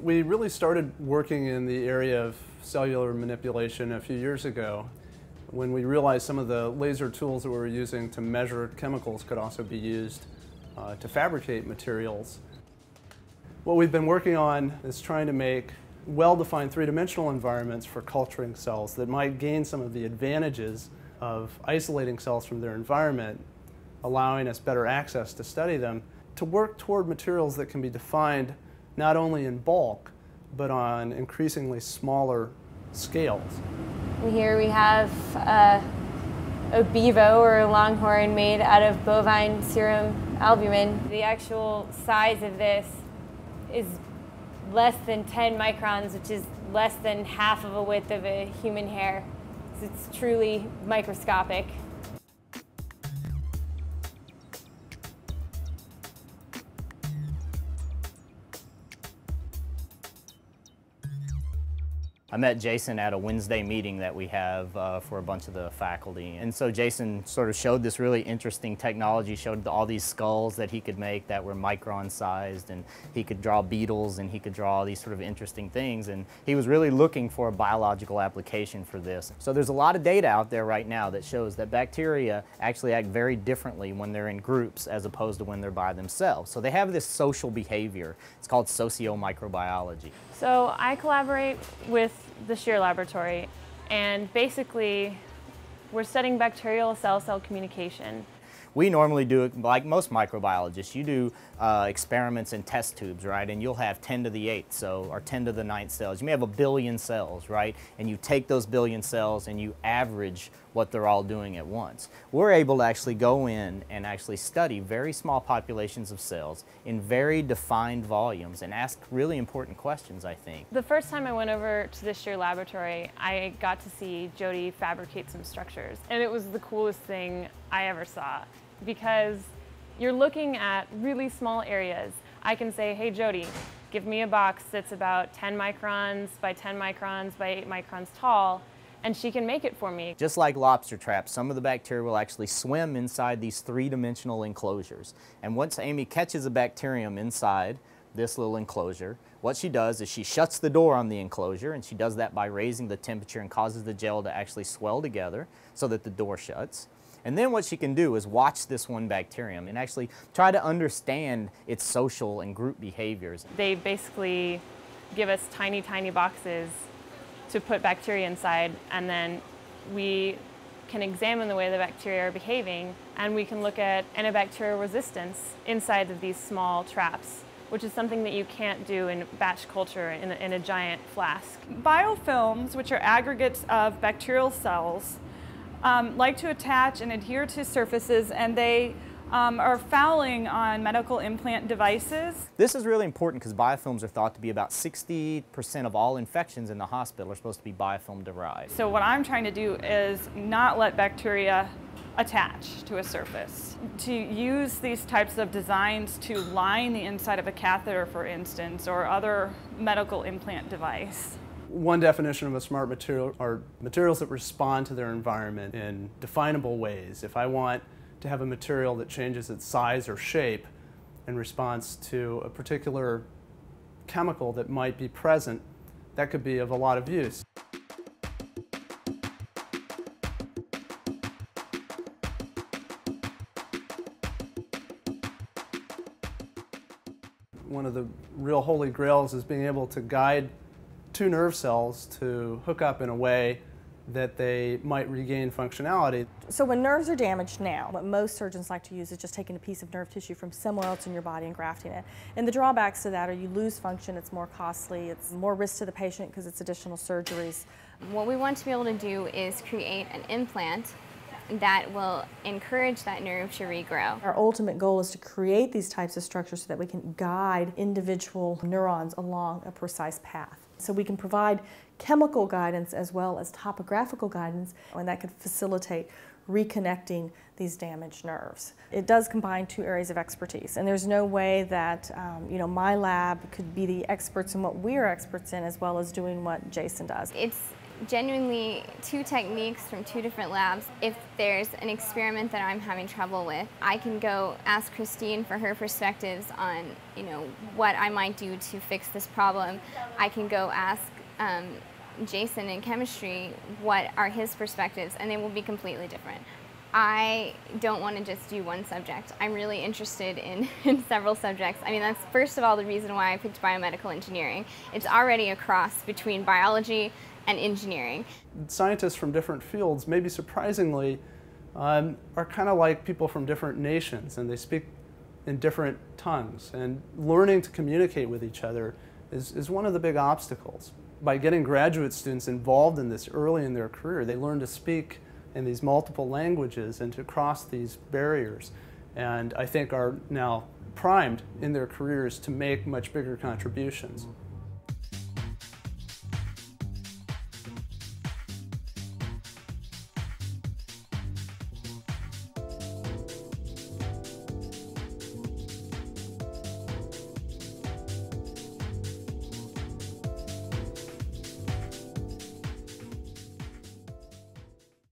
We really started working in the area of cellular manipulation a few years ago when we realized some of the laser tools that we were using to measure chemicals could also be used to fabricate materials. What we've been working on is trying to make well-defined three-dimensional environments for culturing cells that might gain some of the advantages of isolating cells from their environment, allowing us better access to study them, to work toward materials that can be defined not only in bulk, but on increasingly smaller scales. Here we have a bevo, or a longhorn, made out of bovine serum albumin. The actual size of this is less than 10 microns, which is less than half of a width of a human hair. So it's truly microscopic. I met Jason at a Wednesday meeting that we have for a bunch of the faculty. And so Jason sort of showed this really interesting technology, showed all these skulls that he could make that were micron sized, and he could draw beetles and he could draw all these sort of interesting things. And he was really looking for a biological application for this. So there's a lot of data out there right now that shows that bacteria actually act very differently when they're in groups as opposed to when they're by themselves. So they have this social behavior. It's called socio-microbiology. So I collaborate with the Shear Laboratory, and basically we're studying bacterial cell-cell communication. We normally do it like most microbiologists. You do experiments in test tubes, right? And you'll have 10 to the 8th, or 10 to the 9th cells. You may have a billion cells, right? And you take those billion cells and you average what they're all doing at once. We're able to actually go in and actually study very small populations of cells in very defined volumes and ask really important questions, I think. The first time I went over to the Shear Laboratory, I got to see Jody fabricate some structures. And it was the coolest thing I ever saw, because you're looking at really small areas. I can say, hey Jody, give me a box that's about 10 microns by 10 microns by 8 microns tall, and she can make it for me. Just like lobster traps, some of the bacteria will actually swim inside these three-dimensional enclosures. And once Amy catches a bacterium inside this little enclosure, what she does is she shuts the door on the enclosure, and she does that by raising the temperature and causes the gel to actually swell together so that the door shuts. And then what she can do is watch this one bacterium and actually try to understand its social and group behaviors. They basically give us tiny, tiny boxes to put bacteria inside, and then we can examine the way the bacteria are behaving, and we can look at antibacterial resistance inside of these small traps, which is something that you can't do in batch culture in a giant flask. Biofilms, which are aggregates of bacterial cells, like to attach and adhere to surfaces, and they are fouling on medical implant devices. This is really important because biofilms are thought to be about 60% of all infections in the hospital are supposed to be biofilm derived. So what I'm trying to do is not let bacteria attach to a surface. To use these types of designs to line the inside of a catheter, for instance, or other medical implant device. One definition of a smart material are materials that respond to their environment in definable ways. If I want to have a material that changes its size or shape in response to a particular chemical that might be present, that could be of a lot of use. One of the real holy grails is being able to guide two nerve cells to hook up in a way that they might regain functionality. So when nerves are damaged now, what most surgeons like to use is just taking a piece of nerve tissue from somewhere else in your body and grafting it. And the drawbacks to that are you lose function, it's more costly, it's more risk to the patient because it's additional surgeries. What we want to be able to do is create an implant that will encourage that nerve to regrow. Our ultimate goal is to create these types of structures so that we can guide individual neurons along a precise path. So we can provide chemical guidance as well as topographical guidance, and that could facilitate reconnecting these damaged nerves. It does combine two areas of expertise, and there's no way that my lab could be the experts in what we're experts in as well as doing what Jason does. It's genuinely two techniques from two different labs. If there's an experiment that I'm having trouble with, I can go ask Christine for her perspectives on, what I might do to fix this problem. I can go ask Jason in chemistry what are his perspectives, and they will be completely different. I don't want to just do one subject. I'm really interested in several subjects. I mean, that's first of all the reason why I picked biomedical engineering. It's already a cross between biology and engineering. Scientists from different fields, maybe surprisingly, are kind of like people from different nations, and they speak in different tongues. And learning to communicate with each other is one of the big obstacles. By getting graduate students involved in this early in their career, they learn to speak in these multiple languages and to cross these barriers, and I think are now primed in their careers to make much bigger contributions.